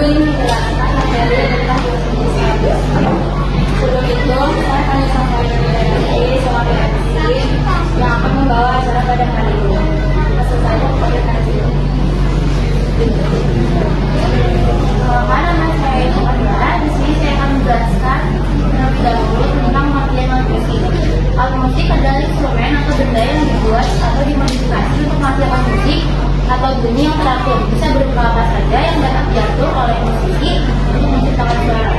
ingin menjelaskan materi tentang musik Islam. Sebelum itu, saya akan disampaikan dari seorang MC yang akan membawa acara pada hari ini. Langsung saja kepada MC. Nama saya itu adalah di sini saya akan menjelaskan terlebih dahulu tentang pengertian alat musik. Alat musik adalah instrumen atau benda yang dibuat atau dimodifikasi untuk menghasilkan musik atau bunyi yang teratur. Bisa berupa apa saja yang dapat diatur oleh musisi untuk menciptakan suara.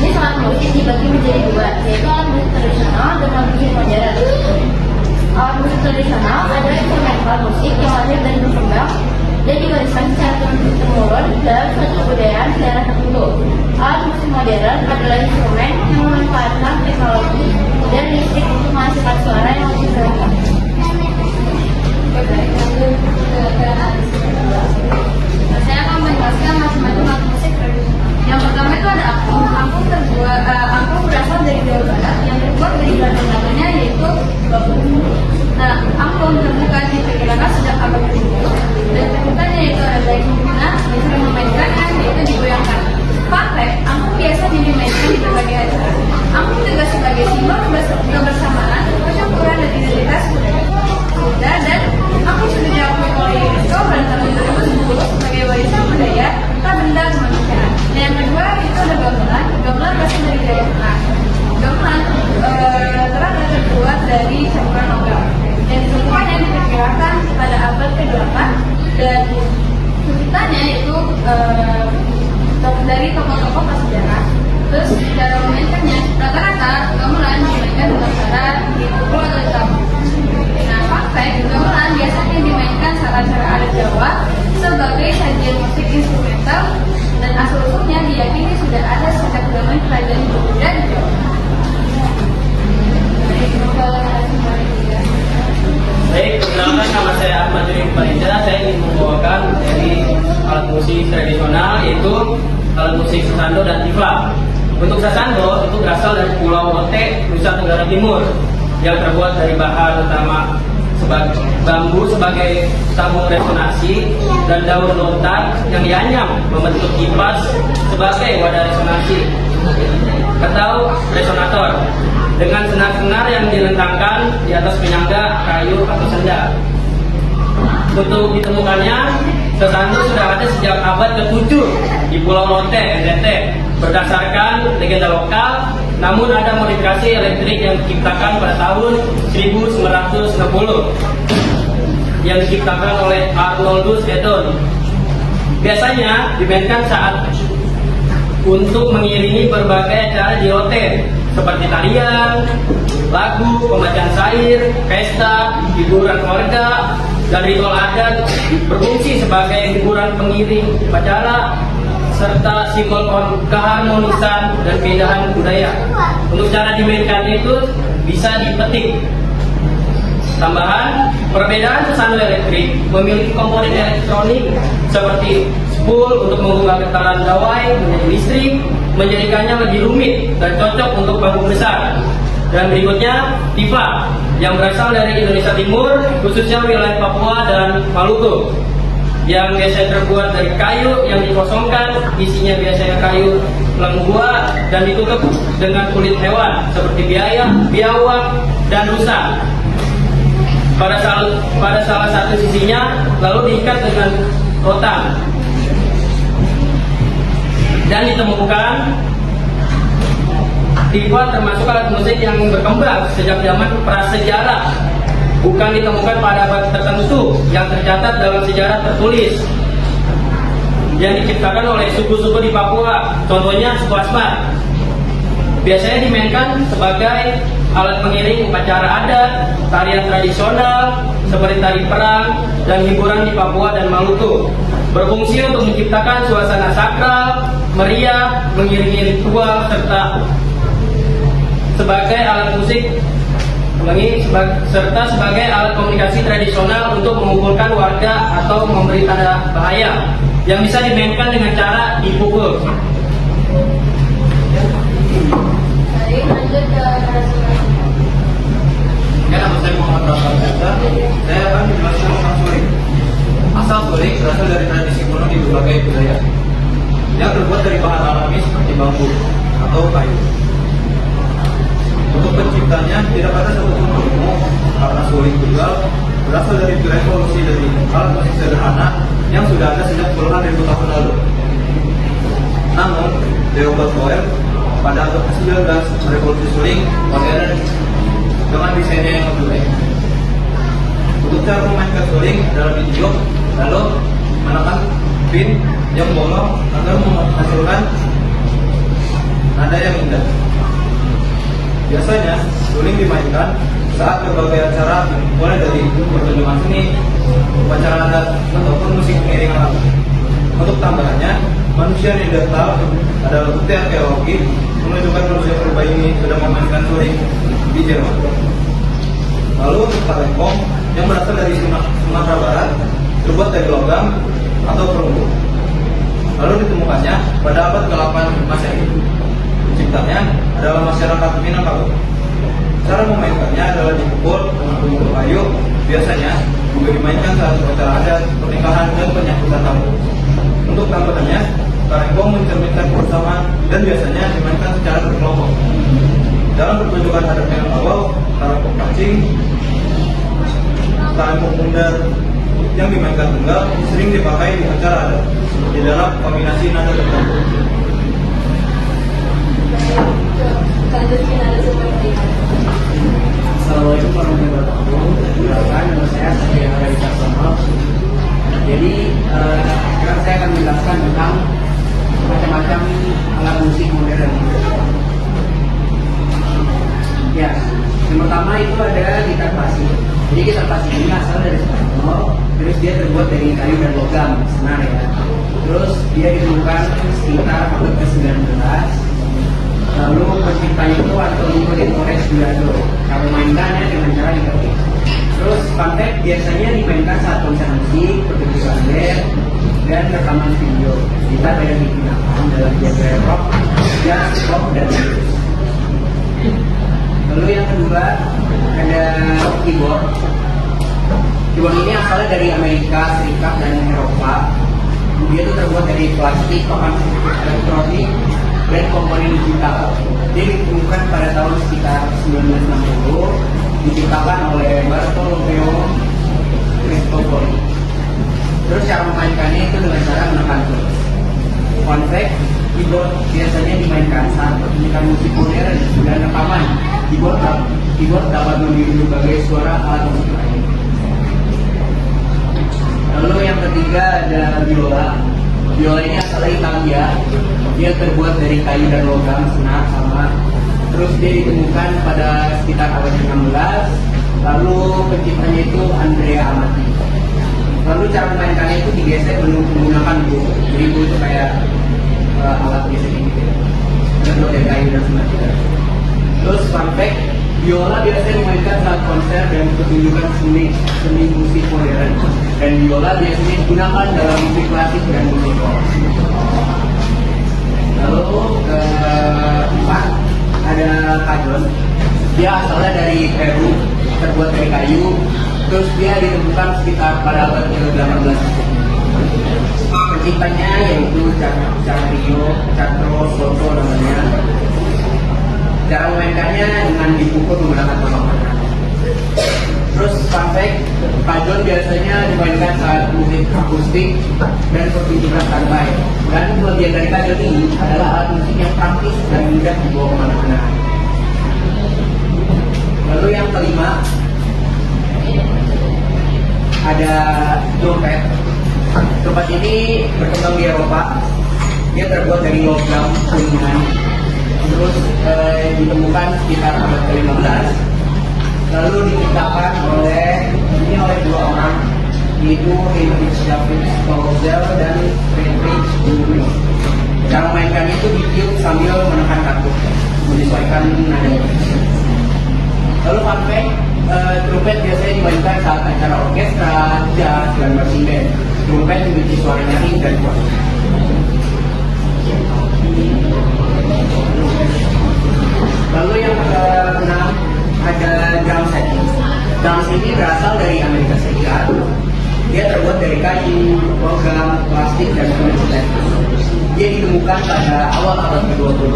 Ini alat musik dibagi menjadi dua, yaitu alat musik tradisional dan alat musik modern. Alat musik tradisional adalah instrumental musik yang lahir dan berkembang dan diwariskan secara turun-temurun dalam suatu kebudayaan daerah tertentu. Alat musik modern adalah instrumen yang memanfaatkan teknologi dan listrik untuk menghasilkan suara yang lebih beragam. Saya akan menjelaskan macam-macam alat musik tradisional. Yang pertama itu ada angklung. Angklung berasal dari Jawa Barat yang terbuat dari bahan-bahannya yaitu bambu. Nah, angklung ditemukan diperkirakan sejak abad ke-10 dan ditemukannya yaitu ada baik pimpinan yang sering memainkannya yaitu digoyangkan. Fakta, angklung biasa dimainkan di berbagai acara. Angklung juga sebagai simbol kebersamaan, percampuran dan identitas budaya. Dan angklung sudah diakui oleh UNESCO pada tahun 2010 sebagai warisan budaya tak benda kemanusiaan. Dan yang kedua itu ada gamelan. Gamelan berasal dari Jawa Tengah. Gamelan terang terbuat dari campuran logam. Dan ditemukannya diperkirakan pada abad ke-8 dan penciptanya itu dari tokoh-tokoh prasejarah. Terus cara memainkannya rata-rata gamelan dimainkan dengan cara dipukul atau ditampuk. Nah, fakta gamelan biasanya dimainkan saat acara adat Jawa sebagai sajian musik instrumental dan asal-usulnya diyakini sudah ada sejak zaman kerajaan Hindia di Jawa. Baik, perkenalkan nama saya Ahmad Juri Farinda. Saya ingin membawakan dari alat musik tradisional yaitu alat musik sasando dan tifa. Untuk sasando itu berasal dari Pulau Rote, Nusa Tenggara Timur, yang terbuat dari bahan utama bambu sebagai tabung resonansi dan daun lontar yang dianyam membentuk kipas sebagai wadah resonansi atau resonator dengan senar-senar yang dilentangkan di atas penyangga kayu atau senda. Untuk ditemukannya, sasando sudah ada sejak abad ke-7 di Pulau Rote, NTT. Berdasarkan legenda lokal, namun ada modifikasi elektrik yang diciptakan pada tahun 1960 yang diciptakan oleh Arnoldus Edon. Biasanya dimainkan saat untuk mengiringi berbagai acara di Rote seperti tarian, lagu, pembacaan syair, pesta, hiburan keluarga, dan ritual adat, berfungsi sebagai hiburan pengiring upacara serta simbol keharmonisan dan keindahan budaya. Untuk cara dimainkan itu bisa dipetik. Tambahan, perbedaan sasando elektrik memiliki komponen elektronik seperti spool untuk mengubah getaran gawai menjadi listrik, menjadikannya lebih rumit dan cocok untuk bambu besar. Dan berikutnya, tifa yang berasal dari Indonesia Timur, khususnya wilayah Papua dan Maluku, yang biasanya terbuat dari kayu yang dikosongkan, isinya biasanya kayu lengua dan ditutup dengan kulit hewan seperti biawak, dan rusa. Pada salah satu sisinya lalu diikat dengan rotan. Dan ditemukan tifa termasuk alat musik yang berkembang sejak zaman prasejarah, bukan ditemukan pada abad tertentu yang tercatat dalam sejarah tertulis, yang diciptakan oleh suku-suku di Papua, contohnya suku Asmat. Biasanya dimainkan sebagai alat pengiring upacara adat, tarian tradisional seperti tari perang, dan hiburan di Papua dan Maluku. Berfungsi untuk menciptakan suasana sakral, meriah, mengiringi ritual, serta sebagai alat musik serta sebagai alat komunikasi tradisional untuk mengumpulkan warga atau memberi tanda bahaya yang bisa dimainkan dengan cara dipukul. Baik, lanjut ke narasumber. Nama saya Muhammad Rasul. Saya akan menjelaskan tentang suling. Asal suling berasal dari tradisi kuno di berbagai budaya. yang terbuat dari bahan alami seperti bambu atau kayu. Untuk penciptanya tidak ada satupun ilmu karena suling tunggal berasal dari revolusi dari alat musik sederhana yang sudah ada sejak puluhan ribu tahun lalu. Namun, Leopold Koer pada abad ke-19 merevolusi suling modern dengan desainnya yang lebih baik. Untuk cara memainkan suling adalah ditiup, lalu menekan pin yang bolong agar menghasilkan nada yang indah. Biasanya, suling dimainkan saat berbagai acara mulai dari pertunjukan seni, upacara adat, ataupun musik pengiringan lagu. Untuk tambahannya, manusia Neanderthal adalah bukti arkeologi menunjukkan manusia purba ini sudah memainkan suling di Jerman. Lalu untuk talempong yang berasal dari Sumatera Barat terbuat dari logam atau perunggu. Lalu ditemukannya pada abad ke-8 Masehi. Penciptanya adalah masyarakat Minangkabau. Cara memainkannya adalah dipukul dengan tumpul kayu. Biasanya juga dimainkan saat upacara adat, pernikahan, dan penyambutan tamu. Untuk tambahannya, talempong mencerminkan kebersamaan dan biasanya dimainkan secara berkelompok. Dalam pertunjukan adat Minangkabau, talempong pancing, talempong bundar yang dimainkan tunggal sering dipakai di acara adat seperti dalam kombinasi nada tertentu. Lanjutkan ada seperti ini. Assalamualaikum warahmatullahi wabarakatuh. Perkenalkan, nama saya Satria Hari Caksono. Jadi sekarang saya akan menjelaskan tentang macam-macam alat musik modern. Ya, yang pertama itu ada gitar pasir. Jadi gitar pasir ini asal dari Spanyol, terus dia terbuat dari kayu dan logam, senar ya. Terus dia ditemukan sekitar abad ke-19. Lalu penciptanya itu Antonio de Torres Jurado. Kalau mainkannya dengan cara diketik. Terus fun fact, biasanya dimainkan saat konser musik, pertunjukan band, dan rekaman video. Kita banyak digunakan dalam genre rock, jazz, pop, dan blues. Lalu yang kedua ada keyboard. Keyboard ini asalnya dari Amerika Serikat dan Eropa. Dia itu terbuat dari plastik, papan elektronik, dan komponen digital. Dia ditemukan pada tahun sekitar 1960, diciptakan oleh Bartolomeo Cristofori. Terus cara memainkannya itu dengan cara menekan keys. Fun fact, keyboard biasanya dimainkan saat pertunjukan musik modern dan rekaman. Keyboard dapat meniru berbagai suara alat musik lain. Lalu yang ketiga ada biola. Biola ini asalnya Italia. Dia terbuat dari kayu dan logam, senar sama. Terus dia ditemukan pada sekitar abad ke-16. Lalu penciptanya itu Andrea Amati. Lalu cara memainkannya itu digesek menggunakan bow. Jadi bow itu kayak alat gesek gitu. Terbuat dari kayu dan senar juga. Terus fun fact, biola biasanya dimainkan saat konser dan pertunjukan seni musik modern. Dan biola biasanya digunakan dalam musik klasik dan musik rock. Lalu keempat ada kajon. Dia asalnya dari Peru, terbuat dari kayu. Terus dia ditemukan sekitar pada abad ke-18. Penciptanya yaitu Castro Soto namanya. Cara memainkannya dengan dipukul menggunakan tongkat tangan. Terus fun fact, kajon biasanya dimainkan saat musik akustik dan pertunjukan santai. Dan kelebihan dari kajon ini adalah alat musik yang praktis dan mudah dibawa kemana-mana. Lalu yang kelima ada trompet. Trompet ini berkembang di Eropa. Dia terbuat dari logam kuningan. Terus ditemukan sekitar abad ke-15. Lalu diciptakan oleh dua orang, yaitu Heinrich David Stolzel dan Friedrich Buhring. Cara mainkan itu ditiup sambil menekan katup, menyesuaikan nadanya. Lalu fun fact, trompet biasanya dimainkan saat acara orkestra, jazz, dan marching band. Trompet memiliki suara nyaring dan kuat. Lalu yang keenam ada drum set. Drum set ini berasal dari Amerika Serikat. Dia terbuat dari kayu, logam, plastik, dan kulit. Dia ditemukan pada awal abad ke-20.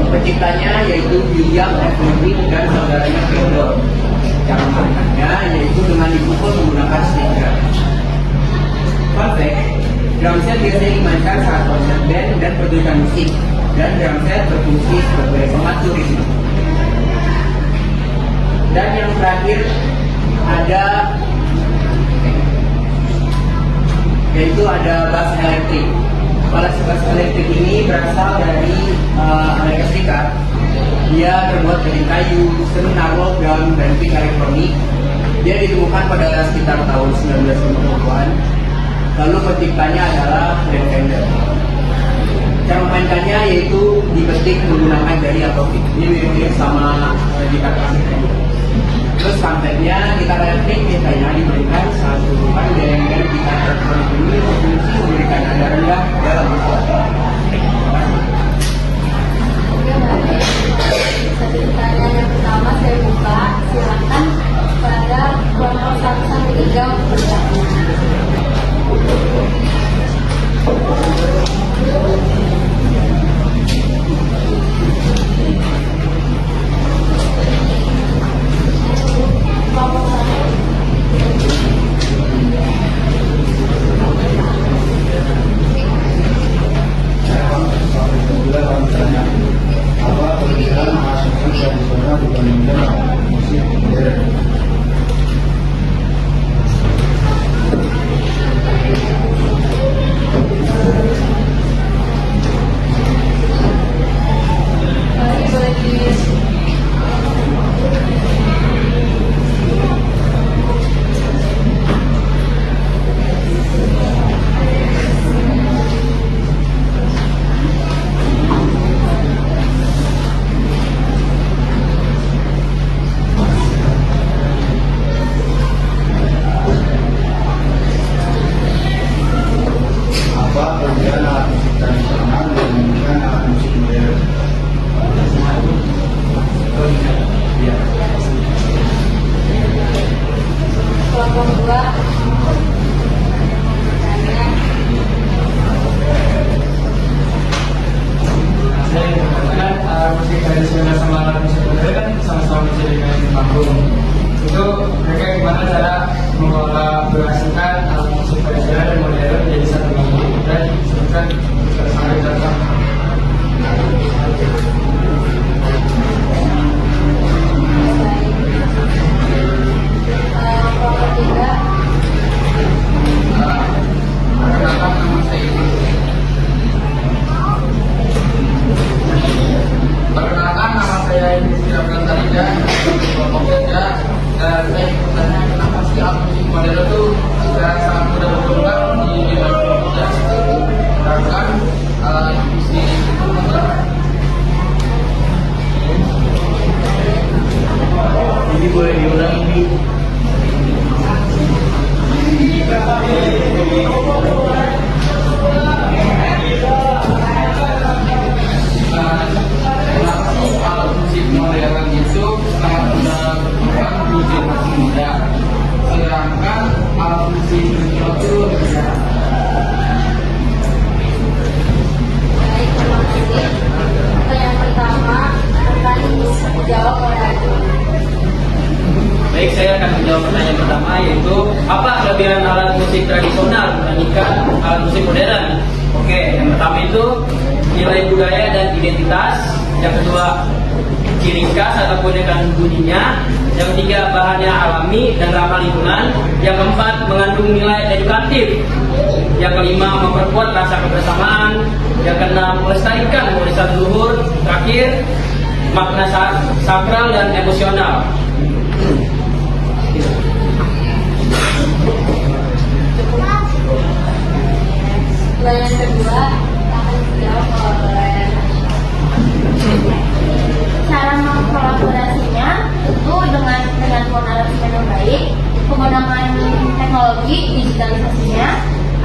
Penciptanya yaitu William Fleming dan saudaranya Theodore. Cara memainkannya yaitu dengan dipukul menggunakan stick drum. Fun fact, drum set biasanya dimainkan saat konser band dan pertunjukan musik, dan drum set berfungsi sebagai pemacu ritme. Dan yang terakhir ada yaitu ada bass elektrik. Bass elektrik ini berasal dari Amerika Serikat. Dia terbuat dari kayu, senar logam, dan pick elektronik. Dia ditemukan pada sekitar tahun 1950-an. Lalu penciptanya adalah Fred Fender. Cara memainkannya yaitu dipetik menggunakan jari atau pick. Ini mirip-mirip sama gitar klasik. Terus fun fact-nya, gitar elektrik biasanya dimainkan saat hubungan dengan gitar elektronik ini berfungsi memberikan nada rendah dalam suara. Oke, baik. Pertanyaan yang pertama saya buka, silakan pada kelompok 1 sampai 3 untuk bertanya. Apa perbedaan musik tradisional dibandingkan musik modern? Boleh Apa perbedaan alat musik tradisional dibandingkan alat musik modern? kelompok 2. Saya mengatakan musik tradisional sama alat musik modern kan sama-sama bisa dimainin panggung. Itu mereka gimana cara mengkolaborasikan alat musik tradisional dan modern menjadi satu panggung dan sebutkan sangat contoh. Kelompok 3. Perkenalkan nama saya Ibu. Perkenalkan nama saya Ibu Firman Tarida, kelompok 3, dan saya ingin bertanya kenapa sih alat musik modern itu sudah sangat mudah berkembang di dalam muda. Sedangkan alat musik itu enggak. Jadi boleh diulang ini. Kenapa sih alat musik modern itu sangat mudah berkembang di generasi muda, sedangkan alat musik tradisional itu lebih jarang? Baik, terima kasih. Pertanyaan pertama akan dijawab oleh Adi. Baik, saya akan menjawab pertanyaan pertama, yaitu apa kelebihan alat musik tradisional dibandingkan alat musik modern? Oke, yang pertama itu nilai budaya dan identitas. Yang kedua, ciri khas ataupun dengan bunyinya. Yang ketiga, bahannya alami dan ramah lingkungan. Yang keempat, mengandung nilai edukatif. Yang kelima, memperkuat rasa kebersamaan. Yang keenam, melestarikan warisan leluhur. Terakhir, makna sakral dan emosional. Pertanyaan kedua akan dijawab oleh cara mengkolaborasinya itu dengan penggunaan yang baik, penggunaan teknologi digitalisasinya,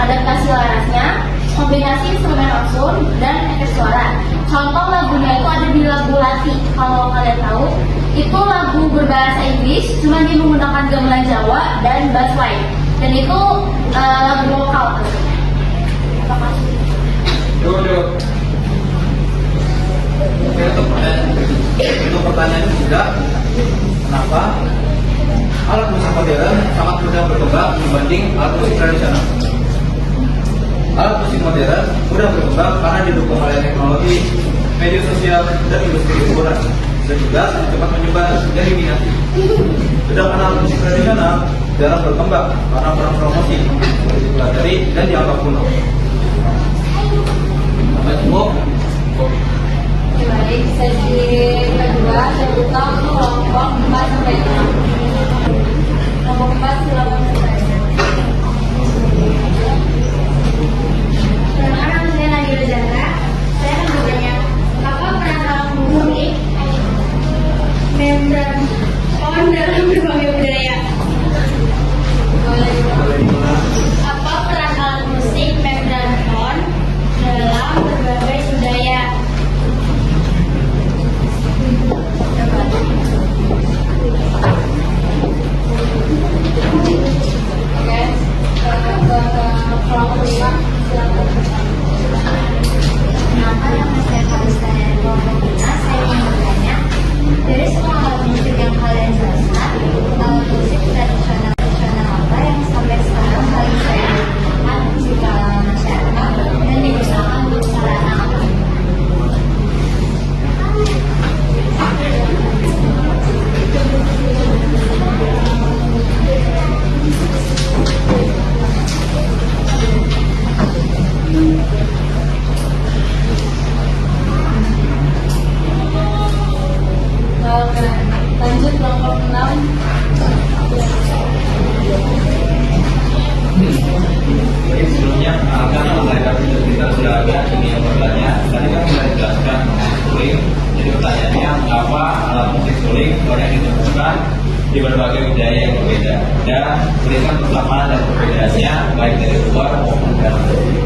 adaptasi larasnya, kombinasi instrumen langsung dan efek suara. Contoh lagunya itu ada di lagu Lati, kalau kalian tahu itu lagu berbahasa Inggris, cuma dia menggunakan gamelan Jawa dan bass line, dan itu lagu lokal. Terima kasih. Untuk pertanyaan ini juga, kenapa alat musik modern sangat mudah berkembang dibanding alat musik tradisional? Alat musik modern mudah berkembang karena didukung oleh teknologi, media sosial, dan industri hiburan, dan juga cepat menyebar dan diminati. Sedangkan alat musik tradisional jarang berkembang karena kurang promosi, dipelajari, dan dianggap kuno. Sampai jumpa. Baik, sesi kedua terbuka untuk kelompok 4 sampai 6. Kelompok 4 silakan bertanya. Perkenalkan, saya Nadira Zahra. Saya akan bertanya, apa peran alat musik membran on dalam berbagai budaya? Apa peran alat musik membran on dalam berbagai budaya? Oke, kelompok 5 silakan. Kenapa nama saya Kalista dari kelompok 5? Saya ingin bertanya, dari semua alat musik yang kalian jelaskan, alat musik tradisional apa yang sampai sekarang paling sering digunakan di kalangan masyarakat dan digunakan untuk sarana apa? Oke, lanjut kelompok 6. Jadi sebelumnya akan mereka kita sudah agak ini yang bertanya. Tadi kan sudah dijelaskan mengenai suling. Jadi pertanyaannya, apa alat musik suling banyak ditemukan di berbagai budaya yang berbeda, dan berikan persamaan dan perbedaannya baik dari luar maupun dalam negeri.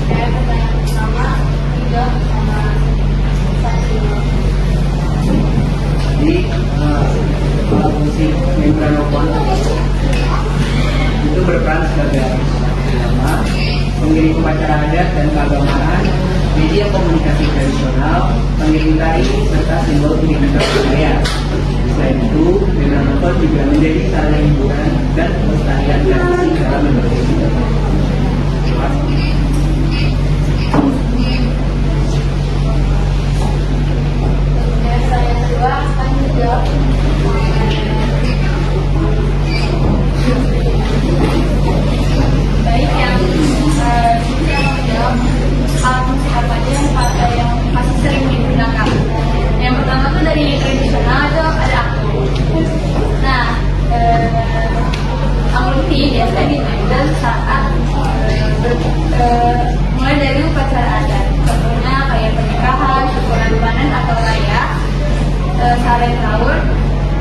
Saya pertanyaan pertama, 3 sama 1. Jadi alat musik membranofon itu berperan sebagai nama pengiring upacara adat dan keagamaan, media komunikasi tradisional, pengiring tari, serta simbol peningkatan budaya. Selain itu, membranofon juga menjadi sarana hiburan dan pelestarian tradisi dalam berbagai budaya. Pertanyaan kedua akan dijawab. Baik, yang saya menjawab alat musik apa aja yang masih sering digunakan. Yang pertama tuh dari tradisional itu ada angklung. Nah, angklung ini biasanya dimainkan saat mulai dari upacara adat. Contohnya kayak pernikahan, syukuran panen atau raya, saren sahur,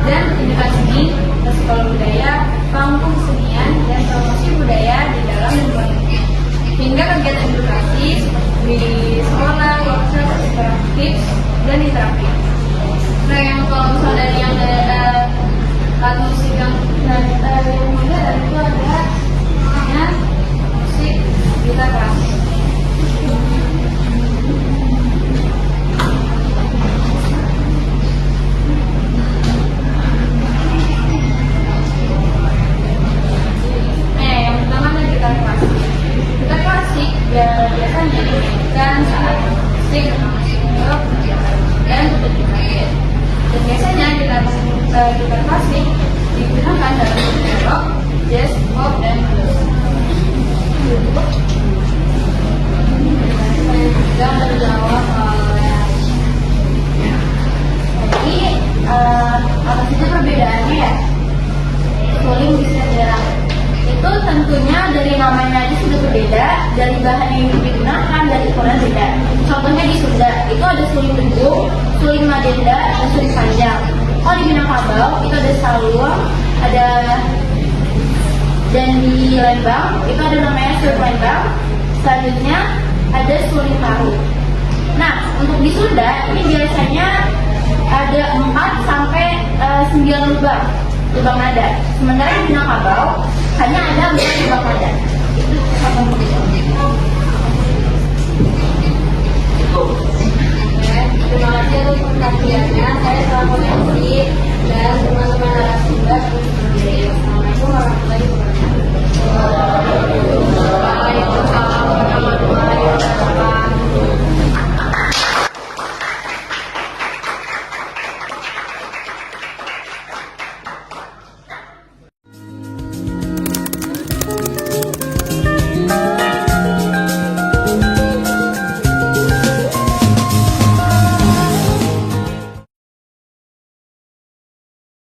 dan tunjukan seni, sekolah budaya, kampung kesenian, dan promosi budaya di dalam dan luar negeri. Hingga kegiatan edukasi di sekolah, workshop, tips, dan interaktif. Nah, yang kalau misalnya dari yang alat musik yang modern itu ada namanya musik gitar klasik. Yang pertama ada gitar klasik. Gitar klasik biasanya digunakan saat musik untuk dan pertunjukan. Dan biasanya gitar klasik digunakan dalam musik rock, jazz, pop, dan blues. Sudah terjawab oleh. Jadi apa saja perbedaannya ya? Suling bisa jarang. Itu tentunya dari namanya aja sudah berbeda, dari bahan yang digunakan, dari ukuran beda. Contohnya di Sunda, itu ada suling teguh, suling madenda, dan suling panjang. Oh, di Minangkabau itu ada saluang, ada, dan di Lembang itu ada namanya suling Lembang. Selanjutnya ada suling tahu. Nah, untuk di Sunda ini biasanya ada 4 sampai 9 lubang nada. Sementara di Minangkabau hanya ada bukan di Bapak. Oke, terima kasih untuk perhatiannya. Saya selaku MC